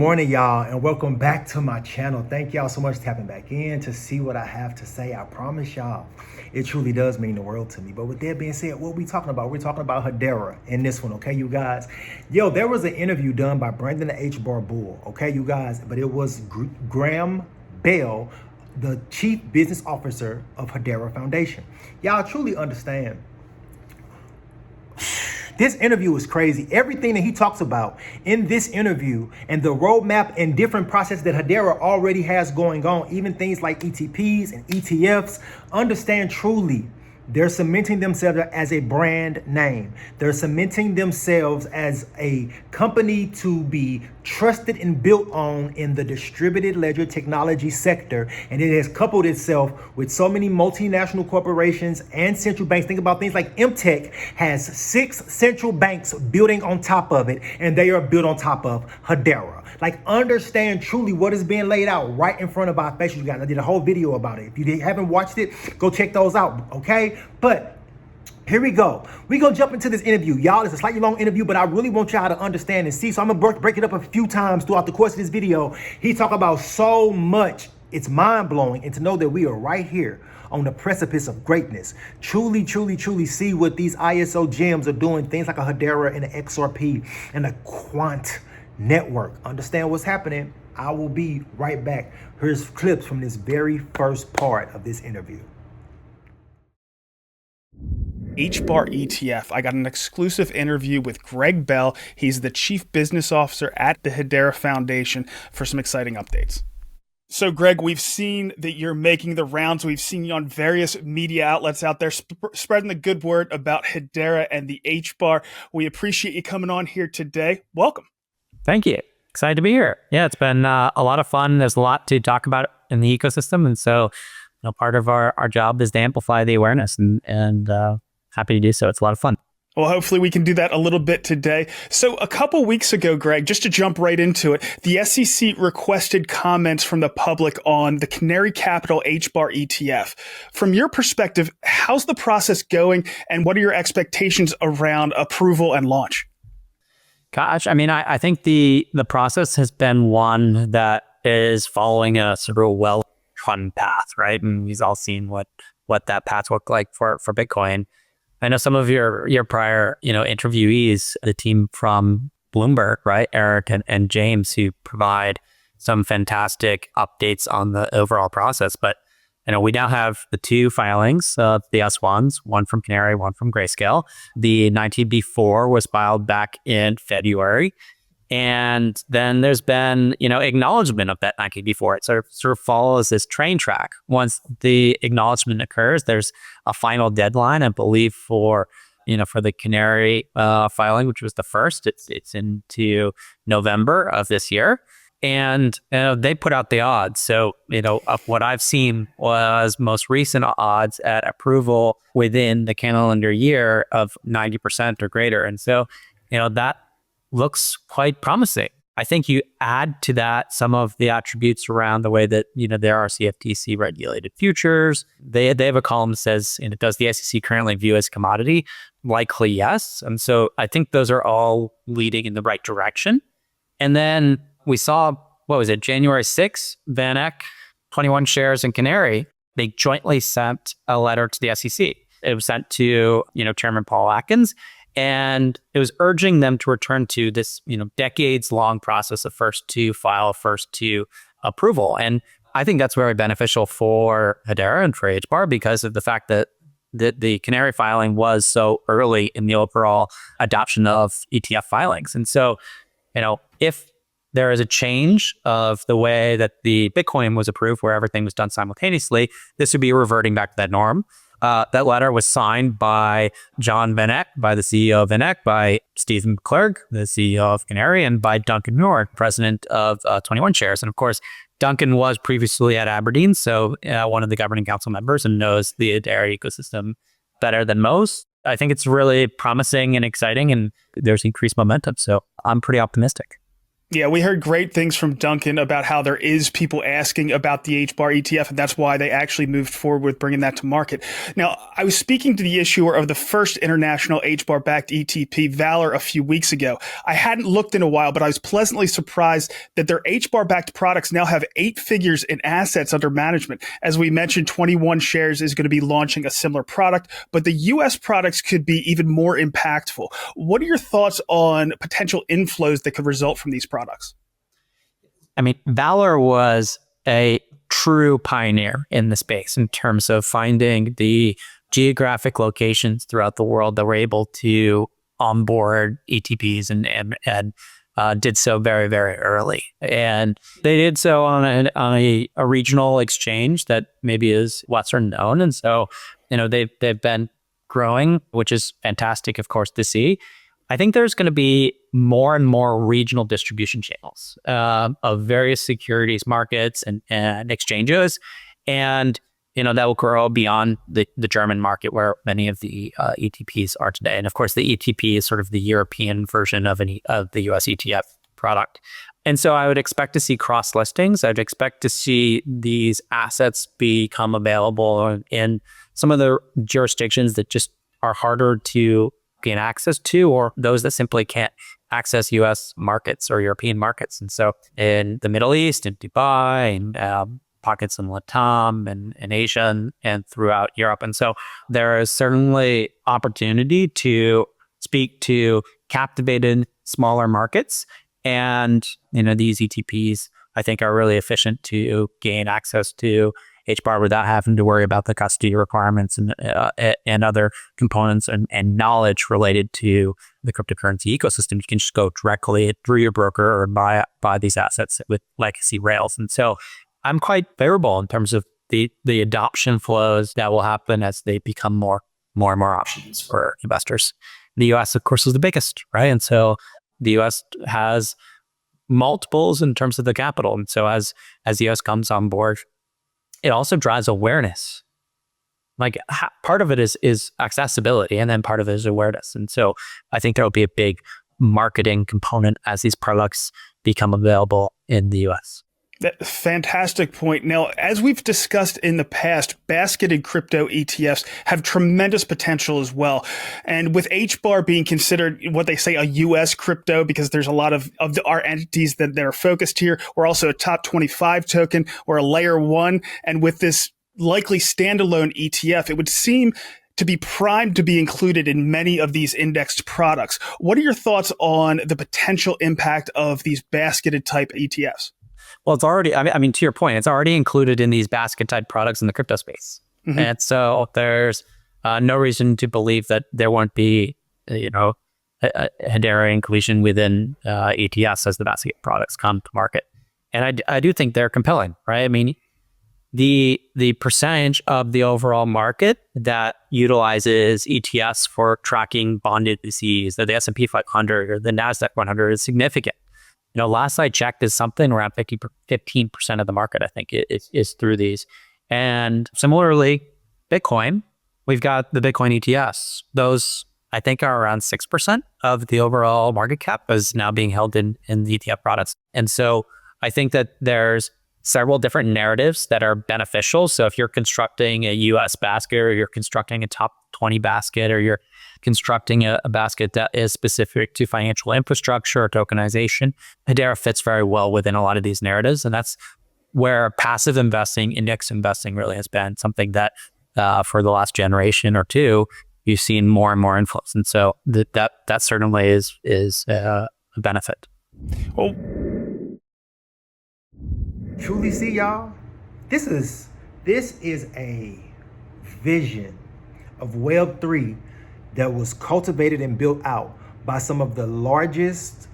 morning, y'all, and welcome back to my channel. Thank y'all so much for tapping back in to see what I have to say. I promise y'all, it truly does mean the world to me. But with that being said, what are we talking about? We're talking about Hedera in this one, okay, you guys? Yo, there was an interview done by Brandon the HBAR Bull, okay, you guys? But it was Gregg Bell, the Chief Business Officer of Hadera Foundation. Y'all truly understand. This interview is crazy. Everything that he talks about in this interview and the roadmap and different processes that Hedera already has going on, even things like ETPs and ETFs, understand truly they're cementing themselves as a brand name. They're cementing themselves as a company to be trusted and built on in the distributed ledger technology sector. And it has coupled itself with so many multinational corporations and central banks. Think about things like MTech has 6 central banks building on top of it, and they are built on top of Hedera. Like, understand truly what is being laid out right in front of our faces, you guys. I did a whole video about it. If you haven't watched it, go check those out, okay? But here we go. We're going to jump into this interview. Y'all, it's a slightly long interview, but I really want y'all to understand and see. So I'm going to break it up a few times throughout the course of this video. He talked about so much. It's mind-blowing. And to know that we are right here on the precipice of greatness. Truly, truly, truly see what these ISO gems are doing. Things like a Hedera and an XRP and a Quant network. Understand what's happening. I will be right back. Here's clips from this very first part of this interview. HBAR ETF. I got an exclusive interview with Gregg Bell. He's the Chief Business Officer at the Hadera Foundation for some exciting updates. So, Greg, we've seen that you're making the rounds. We've seen you on various media outlets out there spreading the good word about Hedera and the HBAR. We appreciate you coming on here today. Welcome. Thank you. Excited to be here. Yeah, it's been a lot of fun. There's a lot to talk about in the ecosystem. And so, part of our job is to amplify the awareness and happy to do so. It's a lot of fun. Well, hopefully we can do that a little bit today. So a couple weeks ago, Greg, just to jump right into it, the SEC requested comments from the public on the Canary Capital HBAR ETF. From your perspective, how's the process going and what are your expectations around approval and launch? Gosh, I think the process has been one that is following a sort of well-trodden path, right? And we've all seen what that path looked like for Bitcoin. I know some of your prior, interviewees, the team from Bloomberg, right? Eric and James, who provide some fantastic updates on the overall process. But, we now have the 2 filings, the S1s, one from Canary, one from Grayscale. The 19B4 was filed back in February. And then there's been, acknowledgement of that 19B4. It sort of follows this train track. Once the acknowledgement occurs, there's a final deadline, I believe, for the Canary filing, which was the first. It's into November of this year. And they put out the odds. So, of what I've seen was most recent odds at approval within the calendar year of 90% or greater. And so, that looks quite promising. I think you add to that some of the attributes around the way that, there are CFTC regulated futures. They have a column that says, does the SEC currently view as commodity? Likely yes. And so I think those are all leading in the right direction. And then we saw, January 6th, VanEck, 21 shares in Canary, they jointly sent a letter to the SEC. It was sent to, Chairman Paul Atkins. And it was urging them to return to this, decades-long process of first to file, first to approval. And I think that's very beneficial for Hedera and for HBAR because of the fact that the Canary filing was so early in the overall adoption of ETF filings. And so, if there is a change of the way that the Bitcoin was approved, where everything was done simultaneously, this would be reverting back to that norm. That letter was signed by John VanEck, by the CEO of VanEck, by Stephen McClurg, the CEO of Canary, and by Duncan Muir, president of 21 Shares. And of course, Duncan was previously at Aberdeen, so one of the governing council members and knows the Hedera ecosystem better than most. I think it's really promising and exciting, and there's increased momentum. So I'm pretty optimistic. Yeah, we heard great things from Duncan about how there is people asking about the HBAR ETF, and that's why they actually moved forward with bringing that to market. Now, I was speaking to the issuer of the first international HBAR-backed ETP, Valor, a few weeks ago. I hadn't looked in a while, but I was pleasantly surprised that their HBAR-backed products now have 8 figures in assets under management. As we mentioned, 21 Shares is going to be launching a similar product, but the U.S. products could be even more impactful. What are your thoughts on potential inflows that could result from these products? I mean, Valor was a true pioneer in the space in terms of finding the geographic locations throughout the world that were able to onboard ETPs and did so very, very early. And they did so on a regional exchange that maybe is lesser known. And so, they've been growing, which is fantastic, of course, to see. I think there's going to be more and more regional distribution channels of various securities markets and exchanges. And, that will grow beyond the German market where many of the ETPs are today. And of course, the ETP is sort of the European version of the US ETF product. And so I would expect to see cross listings. I'd expect to see these assets become available in some of the jurisdictions that just are harder to gain access to, or those that simply can't access US markets or European markets. And so in the Middle East, in Dubai, and pockets in Latam and Asia and throughout Europe. And so there is certainly opportunity to speak to captivated smaller markets. And, these ETPs, I think, are really efficient to gain access to HBAR without having to worry about the custody requirements and other components and knowledge related to the cryptocurrency ecosystem. You can just go directly through your broker or buy these assets with legacy rails. And so I'm quite favorable in terms of the adoption flows that will happen as they become more and more options for investors. The US, of course, is the biggest, right? And so the US has multiples in terms of the capital. And so as the US comes on board, it also drives awareness. Part of it is accessibility, and then part of it is awareness. And so I think there will be a big marketing component as these products become available in the US. Fantastic point. Now, as we've discussed in the past, basketed crypto ETFs have tremendous potential as well. And with HBAR being considered what they say a US crypto, because there's a lot of our entities that are focused here, we're also a top 25 token, we're a layer 1. And with this likely standalone ETF, it would seem to be primed to be included in many of these indexed products. What are your thoughts on the potential impact of these basketed type ETFs? Well, it's already, to your point, it's already included in these basket type products in the crypto space. Mm-hmm. And so there's no reason to believe that there won't be, a Hedera inclusion within ETFs as the basket products come to market. And I do think they're compelling, right? I mean, the percentage of the overall market that utilizes ETFs for tracking bond indices, the S&P 500 or the NASDAQ 100 is significant. Last I checked is something around 15% of the market, I think, is through these. And similarly, Bitcoin, we've got the Bitcoin ETFs. Those, I think, are around 6% of the overall market cap is now being held in the ETF products. And so I think that there's several different narratives that are beneficial. So if you're constructing a US basket, or you're constructing a top 20 basket, or you're constructing a basket that is specific to financial infrastructure or tokenization, Hedera fits very well within a lot of these narratives. And that's where passive investing, index investing really has been something that for the last generation or two, you've seen more and more influence. And so that certainly is a benefit. Well, truly see, y'all, this is a vision of Web3 that was cultivated and built out by some of the largest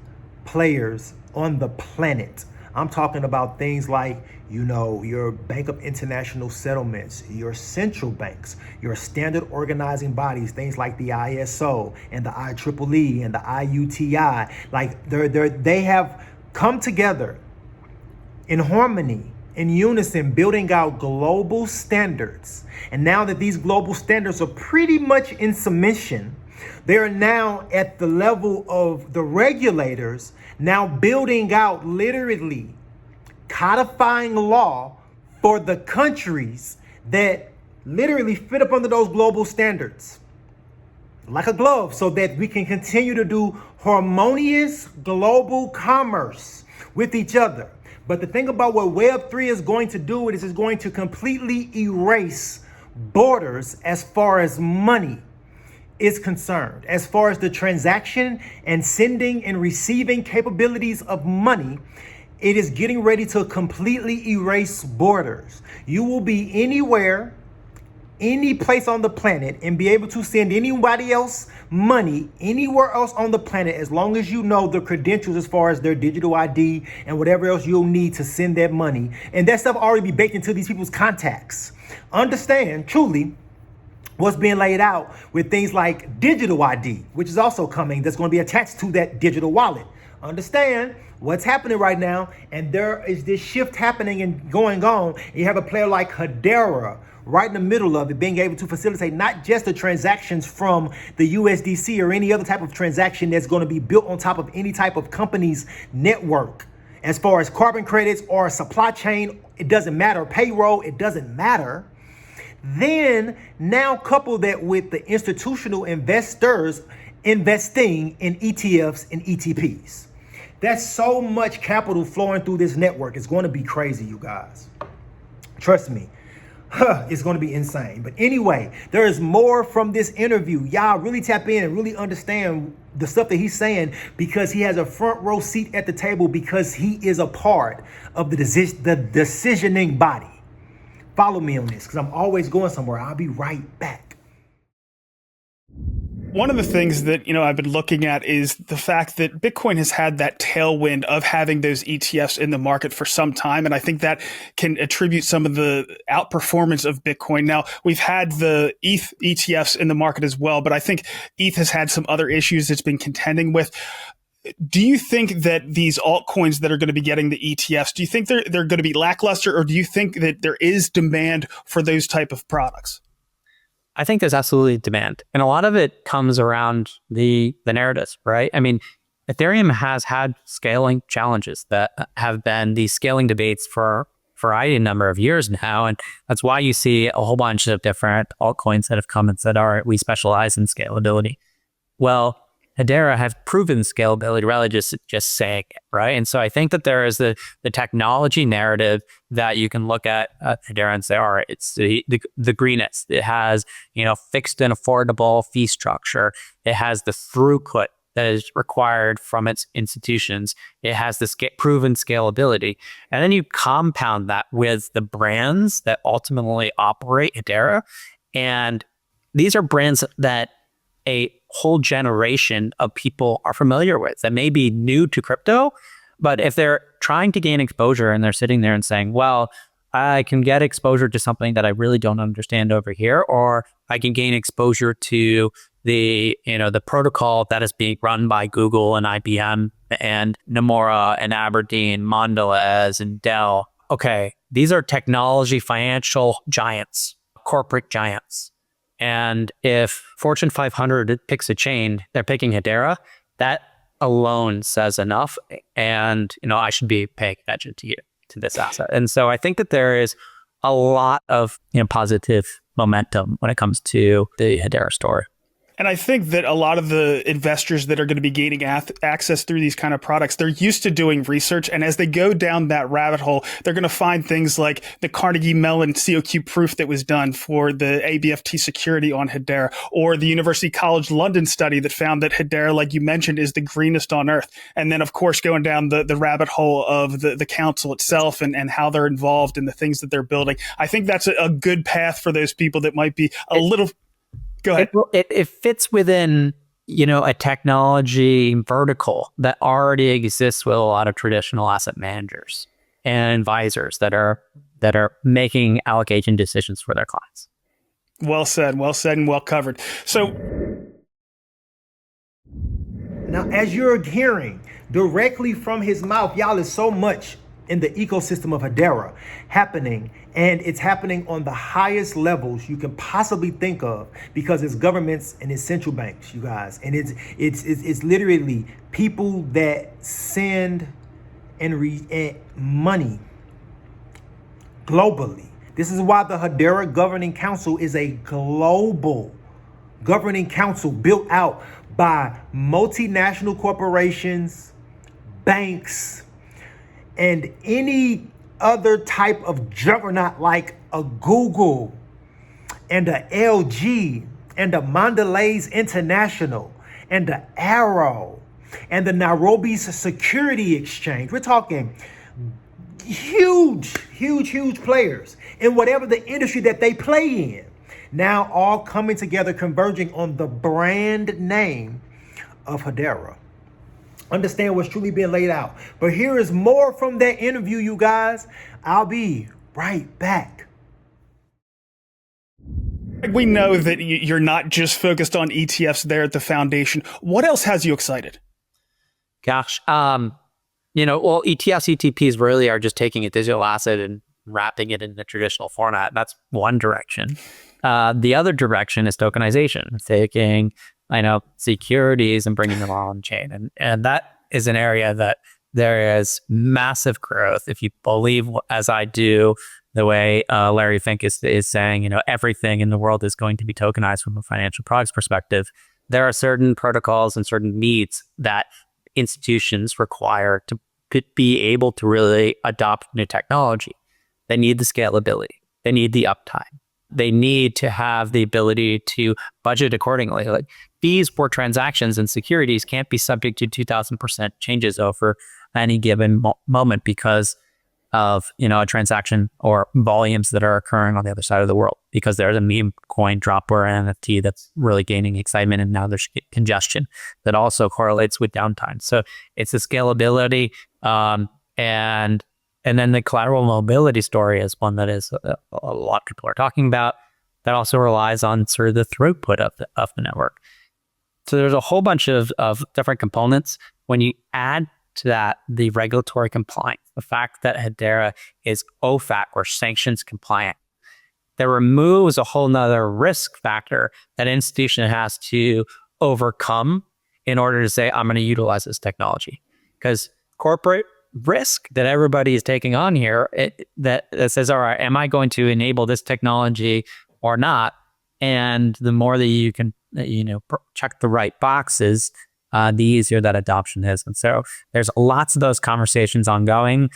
players on the planet. I'm talking about things like, your Bank of International Settlements, your central banks, your standard organizing bodies, things like the ISO and the IEEE and the IUTI. Like they have come together in harmony, in unison, building out global standards. And now that these global standards are pretty much in submission They are now at the level of the regulators now building out literally codifying law for the countries that literally fit up under those global standards like a glove, so that we can continue to do harmonious global commerce with each other. But the thing about what Web3 is going to do is it's going to completely erase borders as far as money is concerned. As far as the transaction and sending and receiving capabilities of money, it is getting ready to completely erase borders. You will be anywhere, any place on the planet, and be able to send anybody else money anywhere else on the planet, as long as you know the credentials as far as their digital ID and whatever else you'll need to send that money. And that stuff already be baked into these people's contacts. Understand truly what's being laid out with things like digital ID, which is also coming, that's going to be attached to that digital wallet. Understand what's happening right now, and there is this shift happening and going on. You have a player like Hedera right in the middle of it, being able to facilitate not just the transactions from the USDC or any other type of transaction that's going to be built on top of any type of company's network. As far as carbon credits or supply chain, it doesn't matter. Payroll, it doesn't matter. Then now couple that with the institutional investors investing in ETFs and ETPs. That's so much capital flowing through this network. It's going to be crazy, you guys. Trust me. It's going to be insane. But anyway, there is more from this interview. Y'all really tap in and really understand the stuff that he's saying, because he has a front row seat at the table, because he is a part of the decisioning body. Follow me on this, because I'm always going somewhere. I'll be right back. One of the things that, I've been looking at is the fact that Bitcoin has had that tailwind of having those ETFs in the market for some time. And I think that can attribute some of the outperformance of Bitcoin. Now, we've had the ETH ETFs in the market as well, but I think ETH has had some other issues it's been contending with. Do you think that these altcoins that are going to be getting the ETFs, do you think they're going to be lackluster, or do you think that there is demand for those type of products? I think there's absolutely demand. And a lot of it comes around the narratives, right? I mean, Ethereum has had scaling challenges that have been these scaling debates for a variety number of years now. And that's why you see a whole bunch of different altcoins that have come and said, all right, we specialize in scalability. Well, Hedera have proven scalability rather than just saying it, right? And so I think that there is the technology narrative that you can look at Hedera and say, all right, it's the greenest. It has, fixed and affordable fee structure. It has the throughput that is required from its institutions. It has the proven scalability. And then you compound that with the brands that ultimately operate Hedera. And these are brands that a whole generation of people are familiar with that may be new to crypto, but if they're trying to gain exposure and they're sitting there and saying, well, I can get exposure to something that I really don't understand over here, or I can gain exposure to the protocol that is being run by Google and IBM and Nomura and Aberdeen, Mondelez and Dell. Okay, these are technology financial giants, corporate giants. And if Fortune 500 picks a chain, they're picking Hedera, that alone says enough. And, I should be paying attention to this asset. And so I think that there is a lot of positive momentum when it comes to the Hedera story. And I think that a lot of the investors that are going to be gaining access through these kind of products, they're used to doing research. And as they go down that rabbit hole, they're going to find things like the Carnegie Mellon COQ proof that was done for the ABFT security on Hedera, or the University College London study that found that Hedera, like you mentioned, is the greenest on earth. And then, of course, going down the rabbit hole of the council itself and how they're involved in the things that they're building. I think that's a good path for those people that might be a little... Go ahead. It fits within, a technology vertical that already exists with a lot of traditional asset managers and advisors that are making allocation decisions for their clients. Well said, and well covered. So now, as you're hearing directly from his mouth, y'all, is so much in the ecosystem of Hedera happening, and it's happening on the highest levels you can possibly think of, because it's governments and it's central banks, you guys, and it's literally people that send and money globally. This is why the Hedera Governing Council is a global governing council built out by multinational corporations, banks, and any other type of juggernaut like a Google and a LG and a Mondelez International and the Arrow and the Nairobi's Security Exchange. We're talking huge players in whatever the industry that they play in. Now all coming together, converging on the brand name of Hedera. Understand what's truly being laid out. But here is more from that interview, you guys. I'll be right back. We know that you're not just focused on ETFs there at the foundation. What else has you excited? Gosh, well, ETFs, ETPs really are just taking a digital asset and wrapping it in the traditional format. That's one direction. The other direction is tokenization, taking securities and bringing them on chain. And that is an area that there is massive growth. If you believe, as I do, the way Larry Fink is saying, everything in the world is going to be tokenized from a financial products perspective. There are certain protocols and certain needs that institutions require to be able to really adopt new technology. They need the scalability. They need the uptime. They need to have the ability to budget accordingly. Like, fees for transactions and securities can't be subject to 2,000% changes over any given moment because of a transaction or volumes that are occurring on the other side of the world, because there's a meme coin drop or an NFT that's really gaining excitement, and now there's congestion that also correlates with downtime. So it's the scalability, and then the collateral mobility story is one that is a lot of people are talking about, that also relies on sort of the throughput of the network. So there's a whole bunch of different components. When you add to that the regulatory compliance, the fact that Hedera is OFAC, or sanctions compliant, that removes a whole nother risk factor that an institution has to overcome in order to say, I'm going to utilize this technology. Because corporate risk that everybody is taking on here, that says, all right, am I going to enable this technology or not? And the more that you can, check the right boxes, the easier that adoption is. And so there's lots of those conversations ongoing.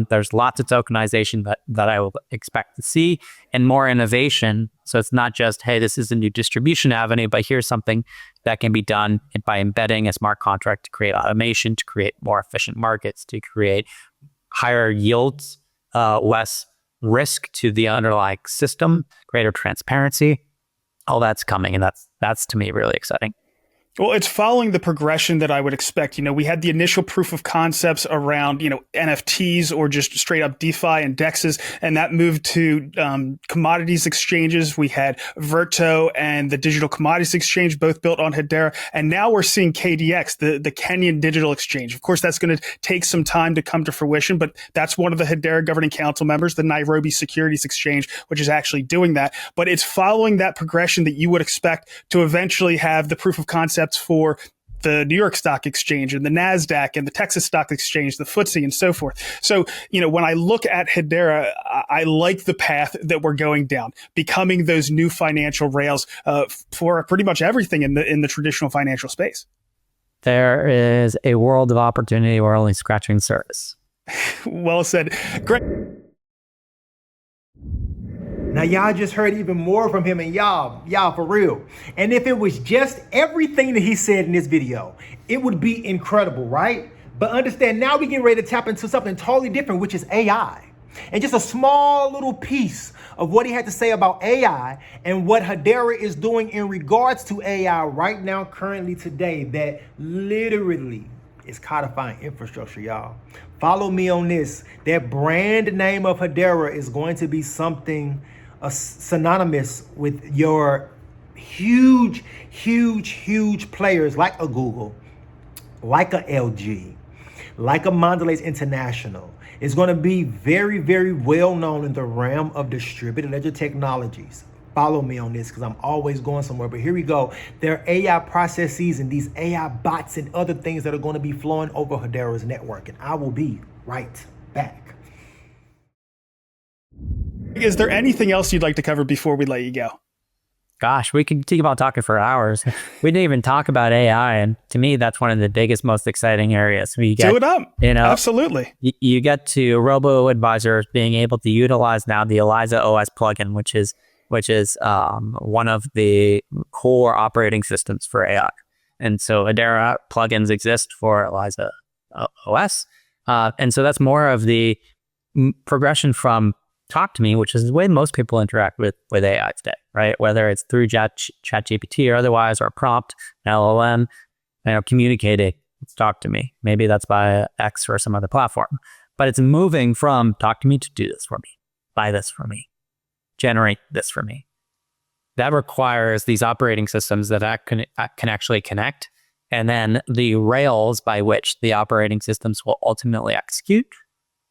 There's lots of tokenization that I will expect to see, and more innovation. So it's not just, hey, this is a new distribution avenue, but here's something that can be done by embedding a smart contract to create automation, to create more efficient markets, to create higher yields, less risk to the underlying system, greater transparency. All that's coming, and that's to me really exciting. Well, it's following the progression that I would expect. We had the initial proof of concepts around, NFTs or just straight up DeFi and DEXs, and that moved to commodities exchanges. We had Verto and the Digital Commodities Exchange, both built on Hedera. And now we're seeing KDX, the Kenyan Digital Exchange. Of course, that's going to take some time to come to fruition, but that's one of the Hedera Governing Council members, the Nairobi Securities Exchange, which is actually doing that. But it's following that progression that you would expect to eventually have the proof of concept for the New York Stock Exchange and the NASDAQ and the Texas Stock Exchange, the FTSE, and so forth. So, when I look at Hedera, I like the path that we're going down, becoming those new financial rails for pretty much everything in the traditional financial space. There is a world of opportunity. We're only scratching the surface. Well said. Great. Now, y'all just heard even more from him, and y'all for real. And if it was just everything that he said in this video, it would be incredible, right? But understand, now we getting ready to tap into something totally different, which is AI. And just a small little piece of what he had to say about AI and what Hedera is doing in regards to AI right now, currently today, that literally is codifying infrastructure, y'all. Follow me on this. That brand name of Hedera is going to be something synonymous with your huge players like a Google, like a LG, like a Mondelez International, is going to be very, very well known in the realm of distributed ledger technologies. Follow me on this because I'm always going somewhere. But here we go. There are AI processes and these AI bots and other things that are going to be flowing over Hedera's network. And I will be right back. Is there anything else you'd like to cover before we let you go? Gosh, we could keep on talking for hours. We didn't even talk about AI, and to me, that's one of the biggest, most exciting areas. Do it up. Absolutely. You get to robo advisors being able to utilize now the Eliza OS plugin, which is one of the core operating systems for AI. And so Hedera plugins exist for Eliza OS, and so that's more of the progression from Talk to Me, which is the way most people interact with AI today, right? Whether it's through ChatGPT or otherwise, or a prompt, an LLM, communicating, Talk to Me. Maybe that's by X or some other platform. But it's moving from talk to me to do this for me, buy this for me, generate this for me. That requires these operating systems that can actually connect, and then the rails by which the operating systems will ultimately execute.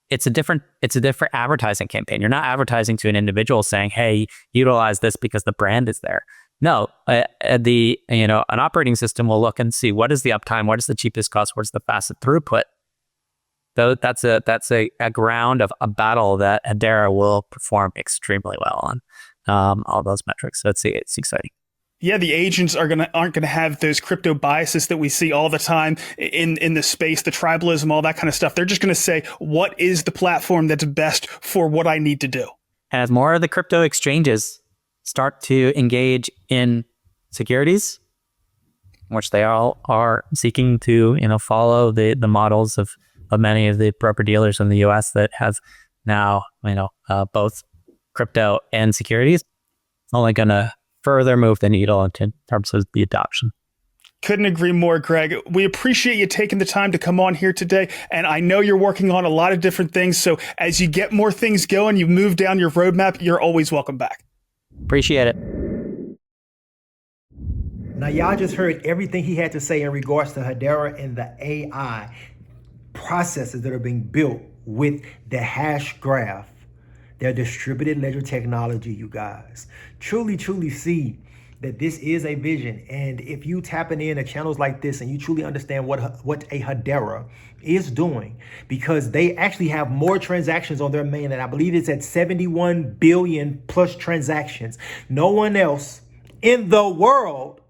It's a different advertising campaign. You're not advertising to an individual saying, "Hey, utilize this because the brand is there." No, an operating system will look and see what is the uptime, what is the cheapest cost, what's the fastest throughput. Though that's a ground of a battle that Hedera will perform extremely well on, all those metrics. So it's exciting. Yeah, the agents aren't gonna have those crypto biases that we see all the time in the space, the tribalism, all that kind of stuff. They're just gonna say, what is the platform that's best for what I need to do? And as more of the crypto exchanges start to engage in securities, which they all are seeking to, follow the models of many of the broker dealers in the US that have now, both crypto and securities, only gonna further move the needle in terms of the adoption. Couldn't agree more, Greg. We appreciate you taking the time to come on here today. And I know you're working on a lot of different things. So as you get more things going, you move down your roadmap, you're always welcome back. Appreciate it. Now, y'all just heard everything he had to say in regards to Hedera and the AI processes that are being built with the hash graph. Their distributed ledger technology, you guys. Truly, truly see that this is a vision. And if you tapping in to channels like this and you truly understand what a Hedera is doing, because they actually have more transactions on their main, and I believe it's at 71 billion plus transactions. No one else in the world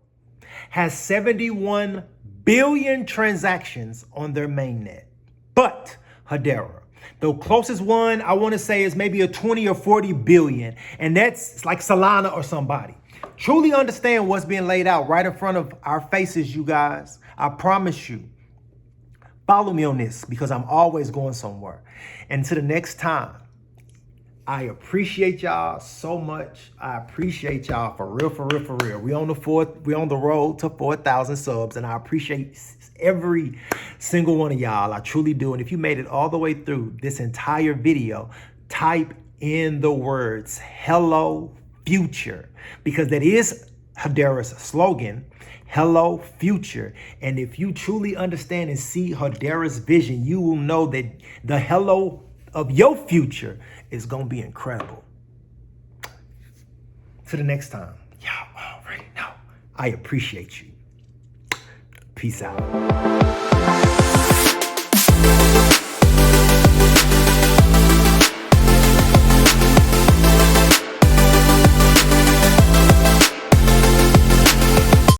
has 71 billion transactions on their mainnet. But Hedera, the closest one I want to say is maybe a 20 or 40 billion. And that's like Solana or somebody. Truly understand what's being laid out right in front of our faces, you guys. I promise you. Follow me on this because I'm always going somewhere. And until the next time, I appreciate y'all so much. I appreciate y'all for real, for real, for real. We on the road to 4,000 subs, and I appreciate every single one of y'all. I truly do. And if you made it all the way through this entire video, type in the words "Hello Future," because that is Hedera's slogan, "Hello Future." And if you truly understand and see Hedera's vision, you will know that the hello of your future is going to be incredible. Till the next time, y'all already know I appreciate you. Peace out.